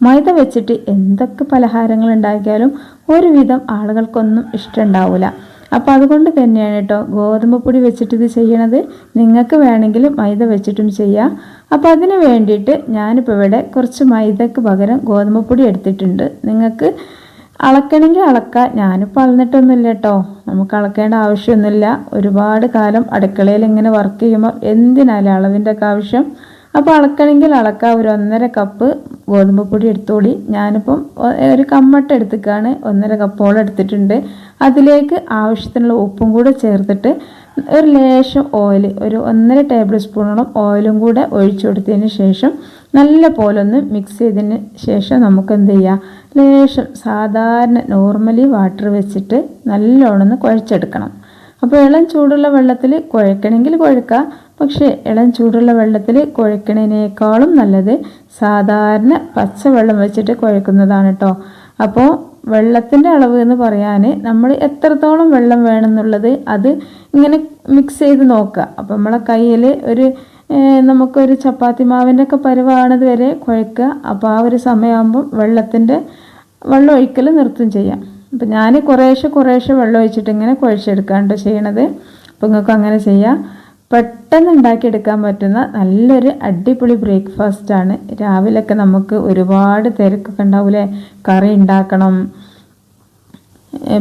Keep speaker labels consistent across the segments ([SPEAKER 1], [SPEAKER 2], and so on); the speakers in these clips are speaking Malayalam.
[SPEAKER 1] മൈദ വെച്ചിട്ട് എന്തൊക്കെ പലഹാരങ്ങൾ ഉണ്ടാക്കിയാലും ഒരുവിധം ആളുകൾക്കൊന്നും ഇഷ്ടമുണ്ടാവില്ല. അപ്പോൾ അതുകൊണ്ട് തന്നെയാണ് കേട്ടോ ഗോതമ്പ് പൊടി വെച്ചിട്ട് ഇത് ചെയ്യണത്. നിങ്ങൾക്ക് വേണമെങ്കിൽ മൈദ വെച്ചിട്ടും ചെയ്യാം. അപ്പോൾ അതിന് വേണ്ടിയിട്ട് ഞാനിപ്പോൾ ഇവിടെ കുറച്ച് മൈദക്ക് പകരം ഗോതമ്പ് പൊടി എടുത്തിട്ടുണ്ട്. നിങ്ങൾക്ക് അളക്കണമെങ്കിൽ അളക്കാം. ഞാനിപ്പോൾ അളന്നിട്ടൊന്നുമില്ല കേട്ടോ. നമുക്ക് അളക്കേണ്ട ആവശ്യമൊന്നുമില്ല. ഒരുപാട് കാലം അടുക്കളയിൽ ഇങ്ങനെ വർക്ക് ചെയ്യുമ്പോൾ എന്തിനാലും അളവിൻ്റെ ഒക്കെ ആവശ്യം. അപ്പോൾ അളക്കണമെങ്കിൽ അളക്കാം. ഒരു 1.5 കപ്പ് ഗോതമ്പ് പൊടി എടുത്തോളി. ഞാനിപ്പം ഒരു കമ്മട്ട എടുത്തിക്കാണ്, 1.5 കപ്പോളം എടുത്തിട്ടുണ്ട്. അതിലേക്ക് ആവശ്യത്തിനുള്ള ഉപ്പും കൂടെ ചേർത്തിട്ട് ഒരു ലേശം ഓയിൽ, ഒരു 1.5 ടേബിൾ സ്പൂണോളം ഓയിലും കൂടെ ഒഴിച്ചു കൊടുത്തതിന് ശേഷം നല്ല പോലെ ഒന്ന് മിക്സ് ചെയ്തതിന് ശേഷം നമുക്ക് എന്ത് ചെയ്യാം, ലേശം സാധാരണ നോർമലി വാട്ടർ വെച്ചിട്ട് നല്ലോണം ഒന്ന് കുഴച്ചെടുക്കണം. അപ്പോൾ ഇളം ചൂടുള്ള വെള്ളത്തിൽ കുഴക്കണമെങ്കിൽ കുഴക്കാം. പക്ഷേ ഇളം ചൂടുള്ള വെള്ളത്തിൽ കുഴക്കണതിനേക്കാളും നല്ലത് സാധാരണ പച്ചവെള്ളം വെച്ചിട്ട് കുഴക്കുന്നതാണ് കേട്ടോ. അപ്പോൾ വെള്ളത്തിൻ്റെ അളവ് എന്ന് പറയാൻ നമ്മൾ എത്രത്തോളം വെള്ളം വേണമെന്നുള്ളത് അത് ഇങ്ങനെ മിക്സ് ചെയ്ത് നോക്കുക. അപ്പോൾ നമ്മളെ കയ്യിൽ നമുക്കൊരു ചപ്പാത്തി മാവിൻ്റെ ഒക്കെ പരുവാണത് വരെ കുഴക്കുക. അപ്പോൾ ആ ഒരു സമയമാകുമ്പം വെള്ളം ഒഴിക്കൽ നിർത്തും ചെയ്യാം. അപ്പോൾ ഞാൻ കുറേശ്ശെ വെള്ളം ഒഴിച്ചിട്ട് ഇങ്ങനെ കുഴച്ചെടുക്കാണ്ട് ചെയ്യണത്. അപ്പോൾ നിങ്ങൾക്ക് അങ്ങനെ ചെയ്യാം. പെട്ടെന്ന് ഉണ്ടാക്കിയെടുക്കാൻ പറ്റുന്ന നല്ലൊരു അടിപൊളി ബ്രേക്ക്ഫാസ്റ്റാണ്. രാവിലെയൊക്കെ നമുക്ക് ഒരുപാട് തിരക്കൊക്കെ ഉണ്ടാവില്ലേ, കറി ഉണ്ടാക്കണം.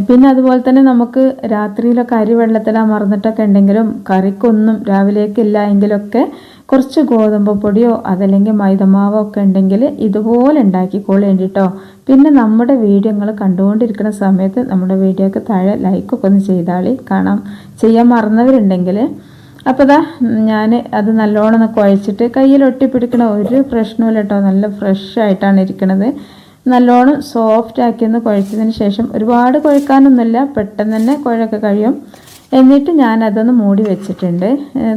[SPEAKER 1] പിന്നെ അതുപോലെ തന്നെ നമുക്ക് രാത്രിയിലൊക്കെ അരി വെള്ളത്തിൽ മറന്നിട്ടൊക്കെ ഉണ്ടെങ്കിലും കറിക്കൊന്നും രാവിലേക്കില്ല എങ്കിലൊക്കെ കുറച്ച് ഗോതമ്പ് പൊടിയോ അതല്ലെങ്കിൽ മൈദമാവോ ഒക്കെ ഉണ്ടെങ്കിൽ ഇതുപോലെ ഉണ്ടാക്കിക്കോളേണ്ടി കേട്ടോ. പിന്നെ നമ്മുടെ വീഡിയോ നിങ്ങൾ കണ്ടുകൊണ്ടിരിക്കുന്ന സമയത്ത് നമ്മുടെ വീഡിയോക്ക് താഴെ ലൈക്കൊക്കെ ഒന്ന് ചെയ്താളി, ചെയ്യാൻ മറന്നവരുണ്ടെങ്കിൽ. അപ്പോൾ ഞാൻ അത് നല്ലോണം കുഴച്ചിട്ട് കയ്യിൽ ഒട്ടിപ്പിടിക്കണ ഒരു പ്രശ്നമില്ല കേട്ടോ. നല്ല ഫ്രഷ് ആയിട്ടാണ് ഇരിക്കുന്നത്. നല്ലോണം സോഫ്റ്റ് ആക്കിയൊന്ന് കുഴച്ചതിന് ശേഷം, ഒരുപാട് കുഴക്കാനൊന്നുമില്ല, പെട്ടെന്ന് തന്നെ കുഴയൊക്കെ കഴിയും. എന്നിട്ട് ഞാൻ അതൊന്ന് മൂടി വെച്ചിട്ടുണ്ട്.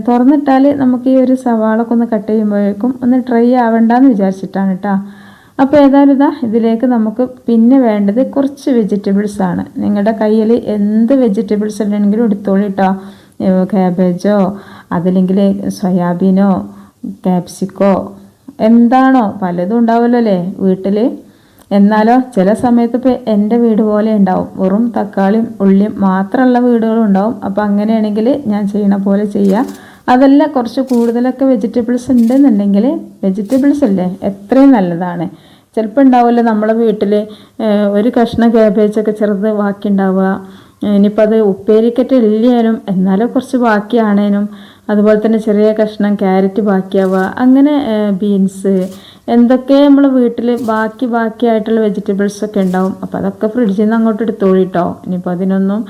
[SPEAKER 1] തുറന്നിട്ടാൽ നമുക്ക് ഈ ഒരു സവാളൊക്കെ ഒന്ന് കട്ട് ചെയ്യുമ്പോഴേക്കും ഒന്ന് ഡ്രൈ ആവണ്ടെന്ന് വിചാരിച്ചിട്ടാണ് കേട്ടോ. അപ്പോൾ ഏതായാലും ഇതിലേക്ക് നമുക്ക് പിന്നെ വേണ്ടത് കുറച്ച് വെജിറ്റബിൾസാണ്. നിങ്ങളുടെ കയ്യിൽ എന്ത് വെജിറ്റബിൾസ് ഉണ്ടെങ്കിലും എടുത്തോളൂ കേട്ടോ. കാബേജോ അതല്ലെങ്കിൽ സോയാബീനോ ക്യാപ്സിക്കോ എന്താണോ പലതും ഉണ്ടാവുമല്ലോ അല്ലേ വീട്ടിൽ. എന്നാലോ ചില സമയത്ത് ഇപ്പോൾ എൻ്റെ വീട് പോലെ ഉണ്ടാവും, വെറും തക്കാളിയും ഉള്ളിയും മാത്രമുള്ള വീടുകളും ഉണ്ടാവും. അപ്പോൾ അങ്ങനെയാണെങ്കിൽ ഞാൻ ചെയ്യണ പോലെ ചെയ്യുക. അതല്ല കുറച്ച് കൂടുതലൊക്കെ വെജിറ്റബിൾസ് ഉണ്ടെന്നുണ്ടെങ്കിൽ വെജിറ്റബിൾസ് അല്ലേ എത്രയും നല്ലതാണ്. ചിലപ്പോൾ ഉണ്ടാവുമല്ലോ നമ്മളെ വീട്ടിൽ ഒരു കഷ്ണം കാബേജൊക്കെ ചെറുത് ബാക്കി ഉണ്ടാവുക. ഇനിയിപ്പോൾ അത് ഉപ്പേരിക്കറ്റ് ഇല്ലാനും എന്നാലും കുറച്ച് ബാക്കിയാണേനും. അതുപോലെ തന്നെ ചെറിയ കഷ്ണം ക്യാരറ്റ് ബാക്കിയാവുക. അങ്ങനെ ബീൻസ് എന്തൊക്കെ നമ്മൾ വീട്ടിൽ ബാക്കിയായിട്ടുള്ള വെജിറ്റബിൾസൊക്കെ ഉണ്ടാവും. അപ്പോൾ അതൊക്കെ ഫ്രിഡ്ജിൽ നിന്ന് അങ്ങോട്ട് എടുത്തോളി കേട്ടോ. ഇനിയിപ്പോൾ അതിനൊന്നും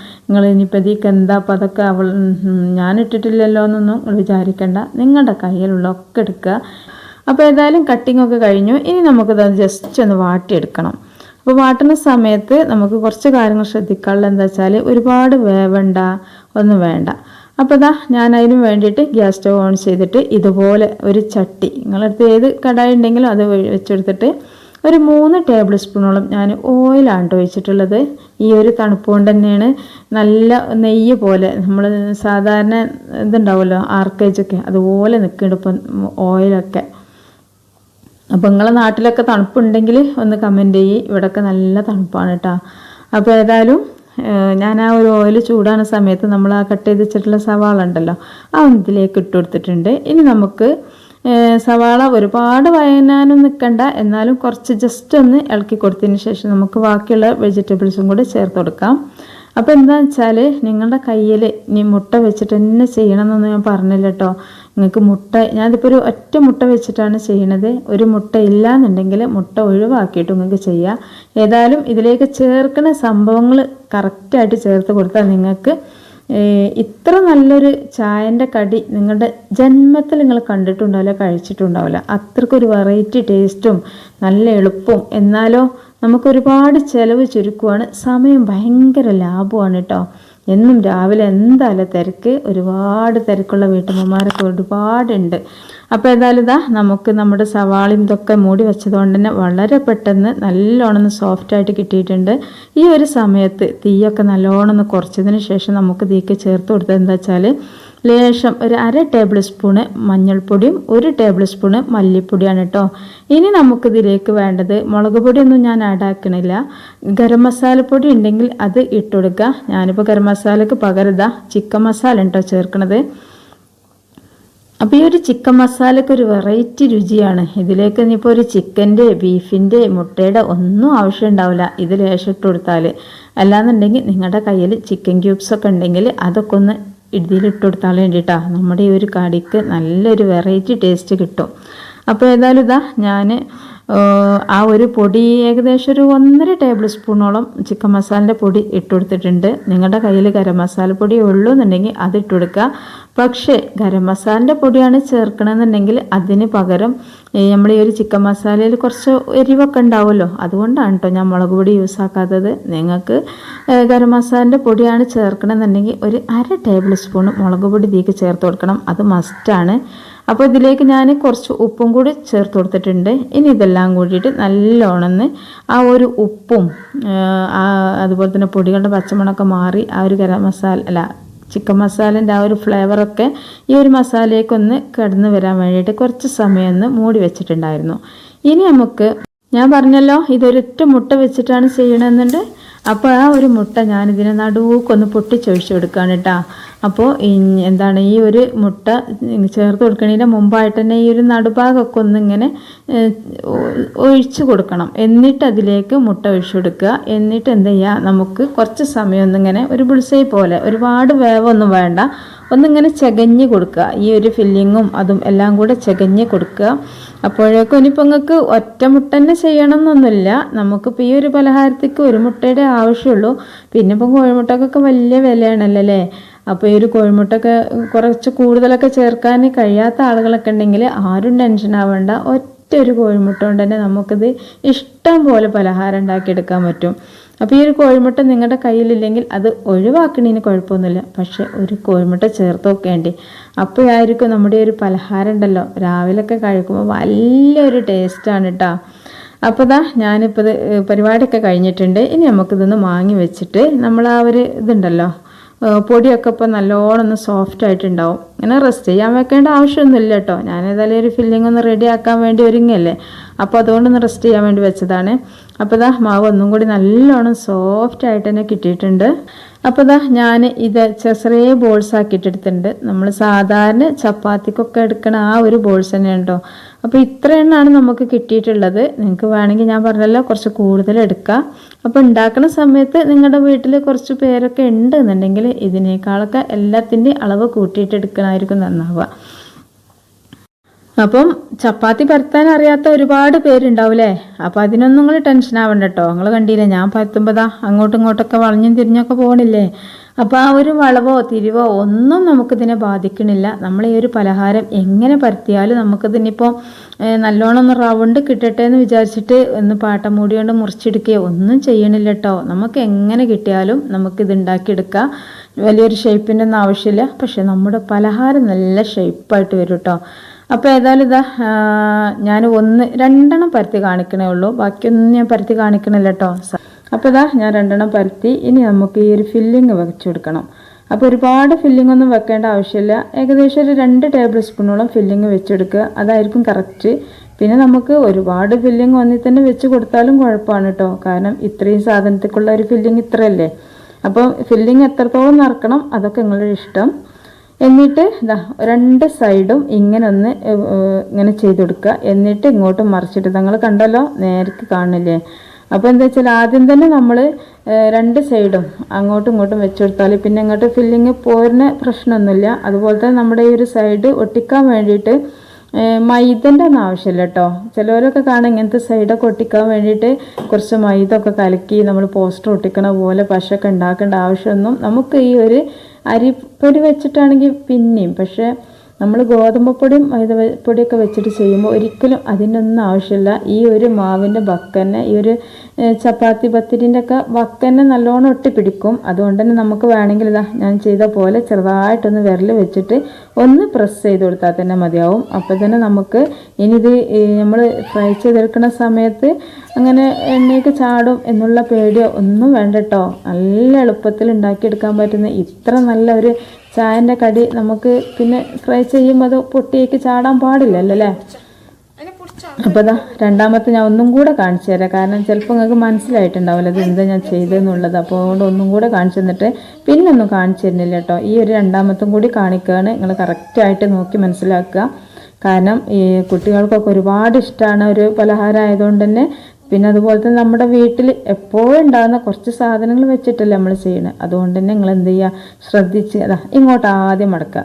[SPEAKER 1] ഇനിയിപ്പോൾ ഇതിക്ക് എന്താ അപ്പോൾ അതൊക്കെ ഞാൻ ഇട്ടിട്ടില്ലല്ലോ എന്നൊന്നും നിങ്ങൾ വിചാരിക്കേണ്ട. നിങ്ങളുടെ കയ്യിലുള്ളതൊക്കെ എടുക്കുക. അപ്പോൾ ഏതായാലും കട്ടിങ്ങൊക്കെ കഴിഞ്ഞു. ഇനി നമുക്കത് ജസ്റ്റ് ഒന്ന് വാട്ടിയെടുക്കണം. അപ്പോൾ വാട്ടുന്ന സമയത്ത് നമുക്ക് കുറച്ച് കാര്യങ്ങൾ ശ്രദ്ധിക്കാനുള്ളത് എന്താ വെച്ചാൽ ഒരുപാട് ഒന്നും വേണ്ട. അപ്പോൾ ഞാൻ അതിന് വേണ്ടിയിട്ട് ഗ്യാസ് സ്റ്റവ് ഓൺ ചെയ്തിട്ട് ഇതുപോലെ ഒരു ചട്ടി, നിങ്ങളടുത്ത് ഏത് കടായി ഉണ്ടെങ്കിലും അത് വെച്ചെടുത്തിട്ട് ഒരു 3 ടേബിൾ സ്പൂണോളം ഞാൻ ഓയിലാണ് ഒഴിച്ചിട്ടുള്ളത്. ഈ ഒരു തണുപ്പ് കൊണ്ട് തന്നെയാണ് നല്ല നെയ്യ് പോലെ നമ്മൾ സാധാരണ ഇതുണ്ടാവുമല്ലോ ആർക്കേജൊക്കെ അതുപോലെ നിൽക്കുന്നുണ്ട് ഇപ്പം ഓയിലൊക്കെ. അപ്പോൾ നിങ്ങളെ നാട്ടിലൊക്കെ തണുപ്പുണ്ടെങ്കിൽ ഒന്ന് കമൻറ്റ് ചെയ്യ്. ഇവിടെയൊക്കെ നല്ല തണുപ്പാണ് കേട്ടോ. അപ്പോൾ ഏതായാലും ഞാൻ ആ ഒരു ഓയിൽ ചൂടാകുന്ന സമയത്ത് നമ്മൾ ആ കട്ട് ചെയ്ത് വെച്ചിട്ടുള്ള സവാള ഉണ്ടല്ലോ ഇതിലേക്ക് ഇട്ട് കൊടുത്തിട്ടുണ്ട്. ഇനി നമുക്ക് സവാള ഒരുപാട് വഴനാനും നിൽക്കണ്ട, എന്നാലും കുറച്ച് ജസ്റ്റ് ഒന്ന് ഇളക്കി കൊടുത്തതിന് ശേഷം നമുക്ക് ബാക്കിയുള്ള വെജിറ്റബിൾസും കൂടി ചേർത്ത് കൊടുക്കാം. അപ്പോൾ എന്താണെന്ന് വെച്ചാൽ നിങ്ങളുടെ കയ്യിൽ ഇനി മുട്ട വെച്ചിട്ട് തന്നെ ചെയ്യണമെന്നൊന്നും ഞാൻ പറഞ്ഞില്ല കേട്ടോ. നിങ്ങൾക്ക് ഞാനിപ്പോൾ ഒരു ഒറ്റ മുട്ട വെച്ചിട്ടാണ് ചെയ്യണത്. ഒരു മുട്ട ഇല്ലയെന്നുണ്ടെങ്കിൽ മുട്ട ഒഴിവാക്കിയിട്ട് നിങ്ങൾക്ക് ചെയ്യാം. ഏതായാലും ഇതിലേക്ക് ചേർക്കുന്ന സംഭവങ്ങൾ കറക്റ്റായിട്ട് ചേർത്ത് കൊടുത്താൽ നിങ്ങൾക്ക് ഇത്ര നല്ലൊരു ചായൻ്റെ കടി നിങ്ങളുടെ ജന്മത്തിൽ നിങ്ങൾ കണ്ടിട്ടുണ്ടാവില്ല, കഴിച്ചിട്ടുണ്ടാവില്ല. അത്രക്കൊരു വെറൈറ്റി ടേസ്റ്റും നല്ല എളുപ്പവും, എന്നാലോ നമുക്കൊരുപാട് ചിലവ് ചുരുക്കുവാണ്, സമയം ഭയങ്കര ലാഭമാണ് കേട്ടോ. എന്നും രാവിലെ എന്തായാലും ഒരുപാട് തിരക്കുള്ള വീട്ടമ്മമാരൊക്കെ ഒരുപാടുണ്ട്. അപ്പോൾ ഏതായാലും നമുക്ക് നമ്മുടെ സവാളയും ഇതൊക്കെ മൂടി വെച്ചതുകൊണ്ട് തന്നെ വളരെ പെട്ടെന്ന് നല്ലോണം സോഫ്റ്റായിട്ട് കിട്ടിയിട്ടുണ്ട്. ഈ ഒരു സമയത്ത് തീയൊക്കെ നല്ലോണം കുറച്ചതിന് ശേഷം നമുക്ക് തീക്ക് ചേർത്ത് കൊടുത്തത് എന്താ വെച്ചാൽ ലേശം ഒരു 1/2 ടേബിൾ സ്പൂണ് മഞ്ഞൾപ്പൊടിയും 1 ടേബിൾ സ്പൂണ് മല്ലിപ്പൊടിയാണ് കേട്ടോ. ഇനി നമുക്കിതിലേക്ക് വേണ്ടത്, മുളക് പൊടിയൊന്നും ഞാൻ ആഡ് ആക്കണില്ല, ഗരം മസാലപ്പൊടി ഉണ്ടെങ്കിൽ അത് ഇട്ട് കൊടുക്കുക. ഞാനിപ്പോൾ ഗരം മസാലയ്ക്ക് പകരം ചിക്കൻ മസാല കേട്ടോ ചേർക്കണത്. അപ്പോൾ ഈ ഒരു ചിക്കൻ മസാലയ്ക്ക് ഒരു വെറൈറ്റി രുചിയാണ്. ഇതിലേക്ക് ഇനിയിപ്പോൾ ഒരു ചിക്കൻ്റെ, ബീഫിൻ്റെ, മുട്ടയുടെ ഒന്നും ആവശ്യം ഉണ്ടാവില്ല ഇത് ലേശം ഇട്ട് കൊടുത്താൽ. അല്ലാന്നുണ്ടെങ്കിൽ നിങ്ങളുടെ കയ്യിൽ ചിക്കൻ ക്യൂബ്സൊക്കെ ഉണ്ടെങ്കിൽ അതൊക്കെ ഒന്ന് ഇതിലിട്ട് കൊടുത്താൽ വേണ്ടിയിട്ടാണ് നമ്മുടെ ഈ ഒരു കടിക്ക് നല്ലൊരു വെറൈറ്റി ടേസ്റ്റ് കിട്ടും. അപ്പോൾ ഏതായാലും ഞാൻ ആ ഒരു പൊടി ഏകദേശം ഒരു 1.5 ടേബിൾ സ്പൂണോളം ചിക്കൻ മസാലൻ്റെ പൊടി ഇട്ട് കൊടുത്തിട്ടുണ്ട്. നിങ്ങളുടെ കയ്യിൽ ഗരം മസാല പൊടി ഉള്ളൂ എന്നുണ്ടെങ്കിൽ അത് ഇട്ട് കൊടുക്കുക. പക്ഷേ ഗരം മസാലൻ്റെ പൊടിയാണ് ചേർക്കണമെന്നുണ്ടെങ്കിൽ അതിന് പകരം നമ്മൾ ഈ ഒരു ചിക്കൻ മസാലയിൽ കുറച്ച് എരിവൊക്കെ ഉണ്ടാവുമല്ലോ, അതുകൊണ്ടാണ് കേട്ടോ ഞാൻ മുളക് പൊടി യൂസ് ആക്കാത്തത്. നിങ്ങൾക്ക് ഗരം മസാലൻ്റെ പൊടിയാണ് ചേർക്കണമെന്നുണ്ടെങ്കിൽ ഒരു 1/2 ടേബിൾ സ്പൂൺ മുളക് പൊടി ഇതിലേക്ക് ചേർത്ത് കൊടുക്കണം, അത് മസ്റ്റാണ്. അപ്പോൾ ഇതിലേക്ക് ഞാൻ കുറച്ച് ഉപ്പും കൂടി ചേർത്ത് കൊടുത്തിട്ടുണ്ട്. ഇനി ഇതെല്ലാം കൂടിയിട്ട് നല്ലോണം ആ ഒരു ഉപ്പും അതുപോലെ തന്നെ പൊടികളുടെ പച്ചമണമൊക്കെ മാറി ആ ഒരു ഗരം മസാല ചിക്കൻ മസാലേൻ്റെ ആ ഒരു ഫ്ലേവറൊക്കെ ഈ ഒരു മസാലയ്ക്കൊന്ന് കടന്നു വരാൻ വേണ്ടിയിട്ട് കുറച്ച് സമയം ഒന്ന് മൂടി വെച്ചിട്ടുണ്ടായിരുന്നു. ഇനി നമുക്ക്, ഞാൻ പറഞ്ഞല്ലോ ഇതൊരൊറ്റ മുട്ട വെച്ചിട്ടാണ് ചെയ്യണമെന്നുണ്ട്. അപ്പോൾ ആ ഒരു മുട്ട ഞാനിതിനെ നടുവൊക്കൊന്ന് പൊട്ടിച്ചൊഴിച്ച് കൊടുക്കുകയാണ് കേട്ടോ. അപ്പോൾ എന്താണ്, ഈ ഒരു മുട്ട ചേർത്ത് കൊടുക്കുന്നതിൻ്റെ മുമ്പായിട്ട് തന്നെ ഈ ഒരു നടുഭാഗമൊക്കെ ഒന്നിങ്ങനെ ഒഴിച്ച് കൊടുക്കണം. എന്നിട്ട് അതിലേക്ക് മുട്ട ഒഴിച്ചു കൊടുക്കുക. എന്നിട്ട് എന്ത് ചെയ്യുക, നമുക്ക് കുറച്ച് സമയം ഒന്നിങ്ങനെ ഒരു ബുൾസൈ പോലെ, ഒരുപാട് വേവൊന്നും വേണ്ട, ഒന്നിങ്ങനെ ചകഞ്ഞ് കൊടുക്കുക. ഈ ഒരു ഫില്ലിങ്ങും അതും എല്ലാം കൂടെ ചകഞ്ഞ് കൊടുക്കുക. അപ്പോഴേക്കും ഇനിയിപ്പോൾ നിങ്ങൾക്ക് ഒറ്റ മുട്ട തന്നെ ചെയ്യണം എന്നൊന്നുമില്ല. നമുക്കിപ്പോൾ ഈ ഒരു പലഹാരത്തേക്ക് ഒരു മുട്ടയുടെ ആവശ്യമുള്ളൂ. പിന്നെ ഇപ്പം കോഴിമുട്ടക്കൊക്കെ വലിയ വിലയാണല്ലോ അല്ലേ. അപ്പോൾ ഈ ഒരു കോഴിമുട്ടൊക്കെ കുറച്ച് കൂടുതലൊക്കെ ചേർക്കാൻ കഴിയാത്ത ആളുകളൊക്കെ ഉണ്ടെങ്കിൽ ആരും ടെൻഷൻ ആവേണ്ട. ഒറ്റ ഒരു കോഴിമുട്ട കൊണ്ട് തന്നെ നമുക്കിത് ഇഷ്ടം പോലെ പലഹാരം ഉണ്ടാക്കിയെടുക്കാൻ പറ്റും. അപ്പോൾ ഈ ഒരു കോഴിമുട്ട നിങ്ങളുടെ കയ്യിലില്ലെങ്കിൽ അത് ഒഴിവാക്കണതിന് കുഴപ്പമൊന്നുമില്ല, പക്ഷേ ഒരു കോഴിമുട്ട ചേർത്ത് നോക്കേണ്ടി. അപ്പോഴായിരിക്കും നമ്മുടെ ഒരു പലഹാരം ഉണ്ടല്ലോ രാവിലെയൊക്കെ കഴിക്കുമ്പോൾ വലിയൊരു ടേസ്റ്റാണ് കേട്ടോ. അപ്പോൾ ഞാനിപ്പോൾ ഇത് പരിപാടിയൊക്കെ കഴിഞ്ഞിട്ടുണ്ട്. ഇനി നമുക്കിതൊന്ന് വാങ്ങി വെച്ചിട്ട് നമ്മൾ ആ ഒരു ഇതുണ്ടല്ലോ പൊടിയൊക്കെ ഇപ്പോൾ നല്ലോണം ഒന്ന് സോഫ്റ്റ് ആയിട്ടുണ്ടാവും. ഇങ്ങനെ റെസ്റ്റ് ചെയ്യാൻ വെക്കേണ്ട ആവശ്യമൊന്നുമില്ല കേട്ടോ. ഞാനേതായാലും ഒരു ഫില്ലിംഗ് ഒന്ന് റെഡി ആക്കാൻ വേണ്ടി ഒരുങ്ങല്ലേ, അപ്പോൾ അതുകൊണ്ടൊന്ന് റെസ്റ്റ് ചെയ്യാൻ വേണ്ടി വെച്ചതാണ്. അപ്പോൾ മാവ് ഒന്നും കൂടി നല്ലോണം സോഫ്റ്റ് ആയിട്ട് തന്നെ കിട്ടിയിട്ടുണ്ട്. അപ്പോൾ ഞാൻ ഇത് ചെറിയ ബോൾസ് ആക്കിയിട്ടെടുത്തിട്ടുണ്ട്. നമ്മൾ സാധാരണ ചപ്പാത്തിക്കൊക്കെ എടുക്കണ ആ ഒരു ബോൾസ് തന്നെയാണ് കേട്ടോ. അപ്പോൾ ഇത്ര എണ്ണമാണ് നമുക്ക് കിട്ടിയിട്ടുള്ളത്. നിങ്ങൾക്ക് വേണമെങ്കിൽ ഞാൻ പറഞ്ഞല്ലോ കുറച്ച് കൂടുതൽ എടുക്കാം. അപ്പോൾ ഉണ്ടാക്കുന്ന സമയത്ത് നിങ്ങളുടെ വീട്ടിൽ കുറച്ച് പേരൊക്കെ ഉണ്ട് എന്നുണ്ടെങ്കിൽ ഇതിനേക്കാളൊക്കെ എല്ലാത്തിൻ്റെയും അളവ് കൂട്ടിയിട്ട് എടുക്കണമായിരിക്കും നന്നാവുക. അപ്പം ചപ്പാത്തി പരത്താൻ അറിയാത്ത ഒരുപാട് പേരുണ്ടാവില്ലേ. അപ്പോൾ അതിനൊന്നും നിങ്ങൾ ടെൻഷൻ ആവണ്ട കേട്ടോ. നിങ്ങൾ കണ്ടില്ലേ ഞാൻ പരത്തുമ്പോൾ അങ്ങോട്ടും ഇങ്ങോട്ടൊക്കെ വളഞ്ഞും തിരിഞ്ഞൊക്കെ പോകണില്ലേ. അപ്പോൾ ആ ഒരു വളവോ തിരിവോ ഒന്നും നമുക്കിതിനെ ബാധിക്കണില്ല. നമ്മൾ ഈ ഒരു പലഹാരം എങ്ങനെ പരത്തിയാലും നമുക്കിതിനിപ്പോൾ നല്ലോണം ഒന്ന് റൗണ്ട് കിട്ടട്ടെ എന്ന് വിചാരിച്ചിട്ട് ഒന്ന് പാട്ടമൂടി കൊണ്ട് മുറിച്ചെടുക്കുകയോ ഒന്നും ചെയ്യണില്ല കേട്ടോ. നമുക്ക് എങ്ങനെ കിട്ടിയാലും നമുക്കിത് ഉണ്ടാക്കിയെടുക്കാം. വലിയൊരു ഷേപ്പിൻ്റെ ഒന്നും ആവശ്യമില്ല, പക്ഷെ നമ്മുടെ പലഹാരം നല്ല ഷേപ്പായിട്ട് വരും കേട്ടോ. അപ്പോൾ ഏതായാലും ഞാൻ 2 പരത്തി കാണിക്കണേ ഉള്ളൂ, ബാക്കിയൊന്നും ഞാൻ പരത്തി കാണിക്കണില്ല കേട്ടോ. അപ്പോൾ ഞാൻ 2 പരത്തി. ഇനി നമുക്ക് ഈ ഒരു ഫില്ലിങ് വെച്ച് കൊടുക്കണം. അപ്പോൾ ഒരുപാട് ഫില്ലിംഗ് ഒന്നും വെക്കേണ്ട ആവശ്യമില്ല. ഏകദേശം ഒരു 2 ടേബിൾ സ്പൂണോളം ഫില്ലിങ് വെച്ചെടുക്കുക, അതായിരിക്കും കറക്റ്റ്. പിന്നെ നമുക്ക് ഒരുപാട് ഫില്ലിങ് ഒന്നിൽ തന്നെ വെച്ച് കൊടുത്താലും കുഴപ്പമാണ് കേട്ടോ. കാരണം ഇത്രയും സാധനത്തേക്കുള്ള ഒരു ഫില്ലിങ് ഇത്രയല്ലേ. അപ്പോൾ ഫില്ലിങ് എത്രത്തോളം നിറക്കണം അതൊക്കെ നിങ്ങളുടെ ഇഷ്ടം. എന്നിട്ട് 2 സൈഡും ഇങ്ങനെ ചെയ്ത് കൊടുക്കുക. എന്നിട്ട് ഇങ്ങോട്ട് മറിച്ചിട്ട്, നിങ്ങൾ കണ്ടല്ലോ നേർക്ക് കാണില്ലേ. അപ്പോൾ എന്താ വെച്ചാൽ ആദ്യം തന്നെ നമ്മൾ 2 സൈഡും അങ്ങോട്ടും ഇങ്ങോട്ടും വെച്ച് കൊടുത്താൽ പിന്നെ ഇങ്ങോട്ട് ഫില്ലിങ് പോരുന്ന പ്രശ്നമൊന്നുമില്ല. അതുപോലെ തന്നെ നമ്മുടെ ഈ ഒരു സൈഡ് ഒട്ടിക്കാൻ വേണ്ടിയിട്ട് മൈദൻ്റെ ഒന്നും ആവശ്യമില്ല കേട്ടോ. ചിലവരൊക്കെ കാണാം ഇങ്ങനത്തെ സൈഡൊക്കെ ഒട്ടിക്കാൻ വേണ്ടിയിട്ട് കുറച്ച് മൈദ ഒക്കെ കലക്കി നമ്മൾ പോസ്റ്റർ ഒട്ടിക്കണ പോലെ പശയൊക്കെ ഉണ്ടാക്കേണ്ട ആവശ്യമൊന്നും നമുക്ക് ഈ ഒരു അരിപ്പൊടി വെച്ചിട്ടാണെങ്കിൽ പിന്നെയും, പക്ഷേ നമ്മൾ ഗോതമ്പപ്പൊടിയും മൈദപ്പൊടിയൊക്കെ വെച്ചിട്ട് ചെയ്യുമ്പോൾ ഒരിക്കലും അതിനൊന്നും ആവശ്യമില്ല. ഈ ഒരു മാവിൻ്റെ വക്കന്നെ, ഈ ഒരു ചപ്പാത്തി പത്തിരിൻ്റെ ഒക്കെ വക്കന്നെ നല്ലോണം ഒട്ടിപ്പിടിക്കും. അതുകൊണ്ട് തന്നെ നമുക്ക് വേണമെങ്കിൽ ഞാൻ ചെയ്ത പോലെ ചെറുതായിട്ടൊന്ന് വിരൽ വെച്ചിട്ട് ഒന്ന് പ്രസ് ചെയ്ത് കൊടുത്താൽ തന്നെ മതിയാവും. അപ്പോൾ തന്നെ നമുക്ക് ഇനിയിത് നമ്മൾ ഫ്രൈ ചെയ്തെടുക്കുന്ന സമയത്ത് അങ്ങനെ എണ്ണയൊക്കെ ചാടും എന്നുള്ള പേടിയോ ഒന്നും വേണ്ട കേട്ടോ. നല്ല എളുപ്പത്തിൽ ഉണ്ടാക്കിയെടുക്കാൻ പറ്റുന്ന ഇത്ര നല്ല ഒരു ചായൻ്റെ കടി നമുക്ക് പിന്നെ ഫ്രൈ ചെയ്യുമ്പോൾ അത് പൊട്ടിയേക്ക് ചാടാൻ പാടില്ലല്ലോ അല്ലേ. അപ്പോൾ അതാ രണ്ടാമത്തെ ഞാൻ ഒന്നും കൂടെ കാണിച്ചു തരാം. കാരണം ചിലപ്പോൾ നിങ്ങൾക്ക് മനസ്സിലായിട്ടുണ്ടാവില്ല ഇത് എന്താ ഞാൻ ചെയ്തതെന്നുള്ളത്. അപ്പോൾ അതുകൊണ്ട് ഒന്നും കൂടെ കാണിച്ചു തന്നിട്ട് പിന്നെ ഒന്നും കാണിച്ചു തരുന്നില്ല കേട്ടോ. ഈ ഒരു രണ്ടാമത്തും കൂടി കാണിക്കുകയാണ്. നിങ്ങൾ കറക്റ്റായിട്ട് നോക്കി മനസ്സിലാക്കുക. കാരണം ഈ കുട്ടികൾക്കൊക്കെ ഒരുപാട് ഇഷ്ടമാണ് ഒരു പലഹാരം ആയതുകൊണ്ട് തന്നെ. പിന്നെ അതുപോലെ തന്നെ നമ്മുടെ വീട്ടിൽ എപ്പോഴും ഉണ്ടാകുന്ന കുറച്ച് സാധനങ്ങൾ വെച്ചിട്ടല്ലേ നമ്മൾ ചെയ്യണത്. അതുകൊണ്ട് തന്നെ നിങ്ങൾ എന്ത് ചെയ്യുക, ശ്രദ്ധിച്ച് അതാ ഇങ്ങോട്ട് ആദ്യം മടക്കുക,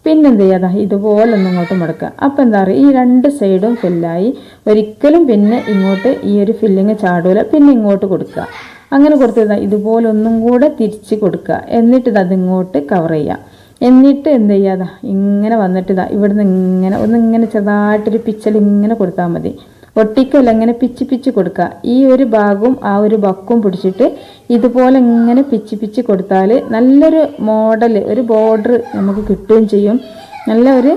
[SPEAKER 1] പിന്നെന്ത് ചെയ്യാതാ ഇതുപോലെ ഒന്ന് ഇങ്ങോട്ട് മടക്കുക. അപ്പോൾ എന്താ പറയുക, ഈ രണ്ട് സൈഡും ഫില്ലായി. ഒരിക്കലും പിന്നെ ഇങ്ങോട്ട് ഈ ഒരു ഫില്ലിങ് ചാടൂല. പിന്നെ ഇങ്ങോട്ട് കൊടുക്കുക. അങ്ങനെ കൊടുത്തതാ ഇതുപോലെ ഒന്നും കൂടെ തിരിച്ച് കൊടുക്കുക. എന്നിട്ട് ഇത് ഇങ്ങോട്ട് കവർ ചെയ്യുക. എന്നിട്ട് എന്ത് ചെയ്യാതാ ഇങ്ങനെ വന്നിട്ട് ഇതാ ഇവിടുന്ന് ഇങ്ങനെ ഒന്നിങ്ങനെ ചെറുതായിട്ടൊരു പിച്ചൽ ഇങ്ങനെ കൊടുത്താൽ മതി. ഒട്ടിക്കല്ല, ഇങ്ങനെ പിച്ച് പിച്ച് കൊടുക്കുക. ഈ ഒരു ഭാഗവും ആ ഒരു ബക്കും പിടിച്ചിട്ട് ഇതുപോലെ ഇങ്ങനെ പിച്ച് പിച്ച് കൊടുത്താൽ നല്ലൊരു മോഡൽ, ഒരു ബോർഡർ നമുക്ക് കിട്ടുകയും ചെയ്യും. നല്ല ഒരു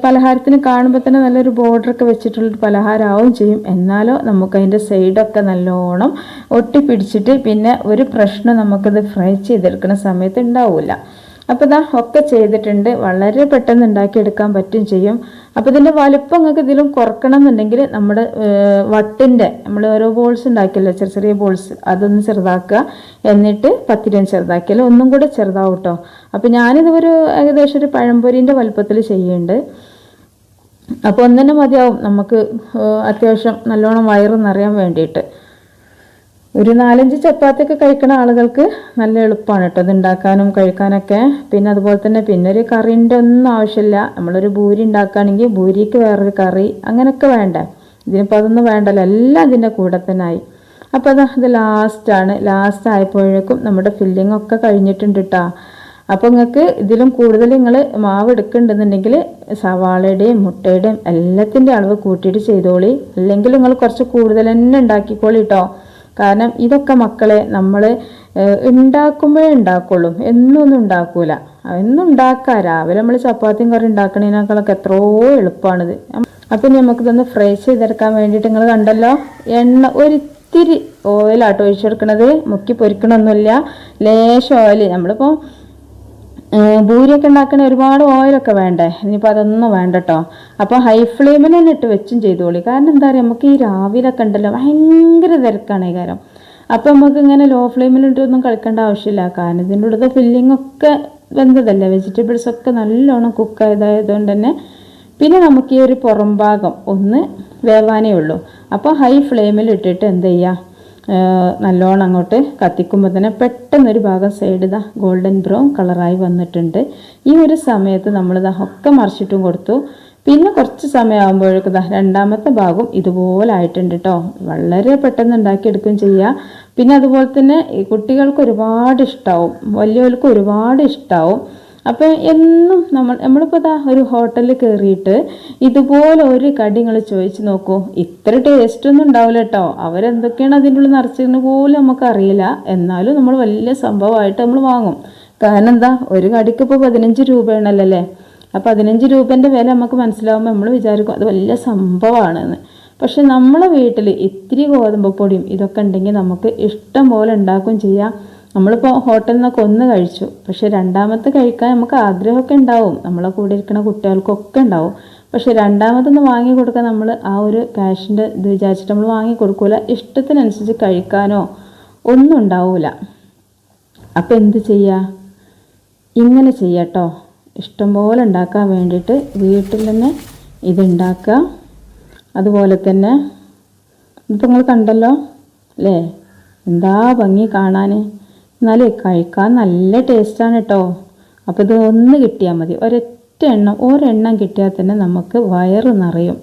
[SPEAKER 1] പലഹാരത്തിന് കാണുമ്പോൾ തന്നെ നല്ലൊരു ബോർഡറൊക്കെ വെച്ചിട്ടുള്ളൊരു പലഹാരമാവും ചെയ്യും. എന്നാലോ നമുക്കതിൻ്റെ സൈഡൊക്കെ നല്ലോണം ഒട്ടിപ്പിടിച്ചിട്ട് പിന്നെ ഒരു പ്രശ്നം നമുക്കത് ഫ്രൈ ചെയ്തെടുക്കുന്ന സമയത്ത് ഉണ്ടാവില്ല. അപ്പോൾ ഇതാ ഒക്കെ ചെയ്തിട്ടുണ്ട്. വളരെ പെട്ടെന്ന് ഉണ്ടാക്കിയെടുക്കാൻ പറ്റും ചെയ്യും. അപ്പോൾ ഇതിൻ്റെ വലുപ്പം നിങ്ങൾക്ക് ഇതിലും കുറക്കണം എന്നുണ്ടെങ്കിൽ നമ്മുടെ വട്ടിൻ്റെ നമ്മൾ ഓരോ ബോൾസ് ഉണ്ടാക്കിയല്ലോ, ചെറിയ ചെറിയ ബോൾസ്, അതൊന്ന് ചെറുതാക്കുക. എന്നിട്ട് പത്തിരിയും ചെറുതാക്കിയാൽ ഒന്നും കൂടെ ചെറുതാവും കേട്ടോ. അപ്പോൾ ഞാനിത് ഏകദേശം ഒരു പഴംപൊരിൻ്റെ വലുപ്പത്തിൽ ചെയ്യുന്നുണ്ട്. അപ്പോൾ ഒന്നെ മതിയാവും നമുക്ക് അത്യാവശ്യം നല്ലോണം വയറ് നിറയാൻ വേണ്ടിയിട്ട്. ഒരു 4-5 ചപ്പാത്തിയൊക്കെ കഴിക്കുന്ന ആളുകൾക്ക് നല്ല എളുപ്പമാണ് കേട്ടോ ഇത് ഉണ്ടാക്കാനും കഴിക്കാനൊക്കെ. പിന്നെ അതുപോലെ തന്നെ പിന്നെ ഒരു കറിൻ്റെ ഒന്നും ആവശ്യമില്ല. നമ്മളൊരു ഭൂരി ഉണ്ടാക്കുകയാണെങ്കിൽ ഭൂരിക്ക് വേറൊരു കറി അങ്ങനെയൊക്കെ വേണ്ടേ. ഇതിനിപ്പോൾ അതൊന്നും വേണ്ടല്ലോ, എല്ലാം ഇതിൻ്റെ കൂടെ തന്നെ ആയി. അപ്പോൾ ഇത് ലാസ്റ്റ് ആയപ്പോഴേക്കും നമ്മുടെ ഫില്ലിംഗ് ഒക്കെ കഴിഞ്ഞിട്ടുണ്ട് കേട്ടോ. അപ്പോൾ നിങ്ങൾക്ക് ഇതിലും കൂടുതൽ നിങ്ങൾ മാവ് എടുക്കുന്നുണ്ടെന്നുണ്ടെങ്കിൽ സവാളയുടെയും മുട്ടയുടെയും എല്ലാത്തിൻ്റെ അളവ് കൂട്ടിയിട്ട് ചെയ്തോളി. അല്ലെങ്കിൽ നിങ്ങൾ കുറച്ച് കൂടുതൽ തന്നെ ഉണ്ടാക്കിക്കോളി കേട്ടോ. കാരണം ഇതൊക്കെ മക്കളെ നമ്മൾ ഉണ്ടാക്കുമ്പോഴേ ഉണ്ടാക്കുള്ളൂ, എന്നൊന്നും ഉണ്ടാക്കൂല. എന്നും ഉണ്ടാക്കാം. രാവിലെ നമ്മൾ ചപ്പാത്തിയും കറി ഉണ്ടാക്കണതിനേക്കാളൊക്കെ എത്രയോ എളുപ്പമാണിത്. അപ്പം നമുക്കിതൊന്ന് ഫ്രൈ ചെയ്തെടുക്കാൻ വേണ്ടിയിട്ട് നിങ്ങൾ കണ്ടല്ലോ, എണ്ണ ഒരിത്തിരി ഓയിലാട്ടോ ഒഴിച്ചെടുക്കണത്. മുക്കി പൊരിക്കണമൊന്നുമില്ല, ലേശം ഓയിൽ. നമ്മളിപ്പോൾ ഭൂരിയൊക്കെ ഉണ്ടാക്കണ ഒരുപാട് ഓയിലൊക്കെ വേണ്ടേ, ഇനിയിപ്പോൾ അതൊന്നും വേണ്ട കേട്ടോ. അപ്പോൾ ഹൈ ഫ്ലെയിമിൽ തന്നെ ഇട്ട് വെച്ചും ചെയ്തോളി. കാരണം എന്താ പറയുക, നമുക്ക് ഈ രാവിലൊക്കെ ഉണ്ടല്ലോ ഭയങ്കര തിരക്കാണ് കാരം. അപ്പോൾ നമുക്ക് ഇങ്ങനെ ലോ ഫ്ലെയിമിലിട്ടൊന്നും കളിക്കേണ്ട ആവശ്യമില്ല. കാരണം ഇതിൻ്റെ ഉള്ളത്തെ ഫില്ലിംഗ് ഒക്കെ വെന്തതല്ലേ, വെജിറ്റബിൾസൊക്കെ നല്ലോണം കുക്കായതായതുകൊണ്ട് തന്നെ. പിന്നെ നമുക്ക് ഈ ഒരു പുറം ഭാഗം ഒന്ന് വേവാനേ ഉള്ളൂ. അപ്പോൾ ഹൈ ഫ്ലെയിമിൽ ഇട്ടിട്ട് എന്ത് ചെയ്യുക, നല്ലോണം അങ്ങോട്ട് കത്തിക്കുമ്പോൾ തന്നെ പെട്ടെന്നൊരു ഭാഗം സൈഡ് ഇതാ ഗോൾഡൻ ബ്രൗൺ കളറായി വന്നിട്ടുണ്ട്. ഈ ഒരു സമയത്ത് നമ്മളിതാ ഒക്കെ മറിച്ചിട്ടും കൊടുത്തു. പിന്നെ കുറച്ച് സമയമാകുമ്പോഴേക്കും രണ്ടാമത്തെ ഭാഗം ഇതുപോലെ ആയിട്ടുണ്ട് കേട്ടോ. വളരെ പെട്ടെന്ന് ഉണ്ടാക്കിയെടുക്കുകയും ചെയ്യുക. പിന്നെ അതുപോലെ തന്നെ ഈ കുട്ടികൾക്ക് ഒരുപാട് ഇഷ്ടമാവും, വലിയവർക്ക് ഒരുപാട് ഇഷ്ടമാവും. അപ്പം എന്നും നമ്മളിപ്പോൾ ഒരു ഹോട്ടലിൽ കയറിയിട്ട് ഇതുപോലെ ഒരു കടി നിങ്ങൾ ചോദിച്ച് നോക്കൂ, ഇത്ര ടേസ്റ്റൊന്നും ഉണ്ടാവില്ല കേട്ടോ. അവരെന്തൊക്കെയാണ് അതിൻ്റെ ഉള്ളിൽ നിറച്ചിരുന്ന പോലും നമുക്കറിയില്ല. എന്നാലും നമ്മൾ വലിയ സംഭവമായിട്ട് നമ്മൾ വാങ്ങും. കാരണം എന്താ, ഒരു കടിക്ക് ഇപ്പോൾ 15 രൂപയാണല്ലേ. അപ്പോൾ 15 രൂപേൻ്റെ വില നമുക്ക് മനസ്സിലാവുമ്പോൾ നമ്മൾ വിചാരിക്കും അത് വലിയ സംഭവമാണെന്ന്. പക്ഷെ നമ്മളെ വീട്ടിൽ ഇത്തിരി ഗോതമ്പ് പൊടിയും ഇതൊക്കെ ഉണ്ടെങ്കിൽ നമുക്ക് ഇഷ്ടം പോലെ ഉണ്ടാക്കുകയും ചെയ്യാം. നമ്മളിപ്പോൾ ഹോട്ടലിൽ നിന്നൊക്കെ ഒന്ന് കഴിച്ചു, പക്ഷെ രണ്ടാമത്തെ കഴിക്കാൻ നമുക്ക് ആഗ്രഹമൊക്കെ ഉണ്ടാവും. നമ്മളെ കൂടെ ഇരിക്കുന്ന കുട്ടികൾക്കൊക്കെ ഉണ്ടാവും. പക്ഷെ രണ്ടാമതൊന്ന് വാങ്ങി കൊടുക്കാൻ നമ്മൾ ആ ഒരു ക്യാഷിൻ്റെ ഇത് വിചാരിച്ചിട്ട് നമ്മൾ വാങ്ങി കൊടുക്കൂല. ഇഷ്ടത്തിനനുസരിച്ച് കഴിക്കാനോ ഒന്നും ഉണ്ടാവില്ല. അപ്പോൾ എന്ത് ചെയ്യുക, ഇങ്ങനെ ചെയ്യാട്ടോ. ഇഷ്ടംപോലെ ഉണ്ടാക്കാൻ വേണ്ടിയിട്ട് വീട്ടിൽ തന്നെ ഇതുണ്ടാക്കുക. അതുപോലെ തന്നെ ഇപ്പം നിങ്ങൾ കണ്ടല്ലോ അല്ലേ, എന്താ ഭംഗി കാണാൻ. എന്നാലേ കഴിക്കാൻ നല്ല ടേസ്റ്റാണ് കേട്ടോ. അപ്പോൾ ഇത് ഒന്ന് കിട്ടിയാൽ മതി, ഒരെണ്ണം കിട്ടിയാൽ തന്നെ നമുക്ക് വയറ് നിറയും.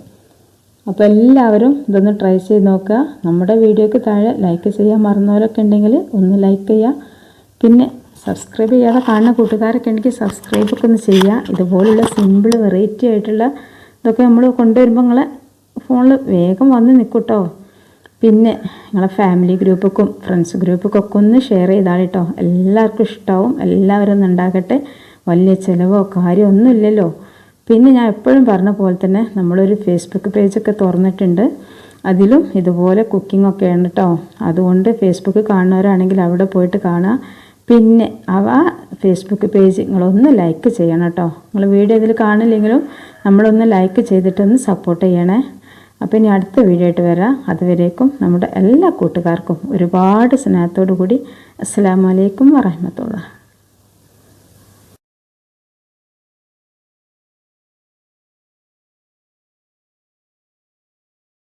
[SPEAKER 1] അപ്പോൾ എല്ലാവരും ഇതൊന്ന് ട്രൈ ചെയ്ത് നോക്കുക. നമ്മുടെ വീഡിയോയ്ക്ക് താഴെ ലൈക്ക് ചെയ്യാൻ മറന്നവരൊക്കെ ഉണ്ടെങ്കിൽ ഒന്ന് ലൈക്ക് ചെയ്യുക. പിന്നെ സബ്സ്ക്രൈബ് ചെയ്യാതെ കാണുന്ന കൂട്ടുകാരൊക്കെ ഉണ്ടെങ്കിൽ സബ്സ്ക്രൈബൊക്കെ ഒന്ന് ചെയ്യുക. ഇതുപോലുള്ള സിമ്പിൾ വെറൈറ്റി ആയിട്ടുള്ള ഇതൊക്കെ നമ്മൾ കൊണ്ടുവരുമ്പോൾ നിങ്ങളെ ഫോണിൽ വേഗം വന്ന് നിൽക്കും കേട്ടോ. പിന്നെ നിങ്ങളെ ഫാമിലി ഗ്രൂപ്പൊക്കും ഫ്രണ്ട്സ് ഗ്രൂപ്പൊക്കെ ഒന്ന് ഷെയർ ചെയ്താൽ കേട്ടോ. എല്ലാവർക്കും ഇഷ്ടമാവും. എല്ലാവരും ഒന്ന് ഉണ്ടാക്കട്ടെ. വലിയ ചിലവോ കാര്യമോ ഒന്നുമില്ലല്ലോ. പിന്നെ ഞാൻ എപ്പോഴും പറഞ്ഞ പോലെ തന്നെ നമ്മളൊരു ഫേസ്ബുക്ക് പേജൊക്കെ തുറന്നിട്ടുണ്ട്. അതിലും ഇതുപോലെ കുക്കിംഗ് ഒക്കെയാണ് കേട്ടോ. അതുകൊണ്ട് ഫേസ്ബുക്ക് കാണുന്നവരാണെങ്കിൽ അവിടെ പോയിട്ട് കാണുക. പിന്നെ ഫേസ്ബുക്ക് പേജ് നിങ്ങളൊന്ന് ലൈക്ക് ചെയ്യണം കേട്ടോ. നിങ്ങൾ വീഡിയോ ഇതിൽ കാണില്ലെങ്കിലും നമ്മളൊന്ന് ലൈക്ക് ചെയ്തിട്ടൊന്ന് സപ്പോർട്ട് ചെയ്യണേ. അപ്പോൾ ഇനി അടുത്ത വീഡിയോ ആയിട്ട് വരാം. അതുവരേക്കും നമ്മുടെ എല്ലാ കൂട്ടുകാർക്കും ഒരുപാട് സ്നേഹത്തോടു കൂടി അസ്സലാമു അലൈക്കും വറഹ്മത്തുള്ളാഹി.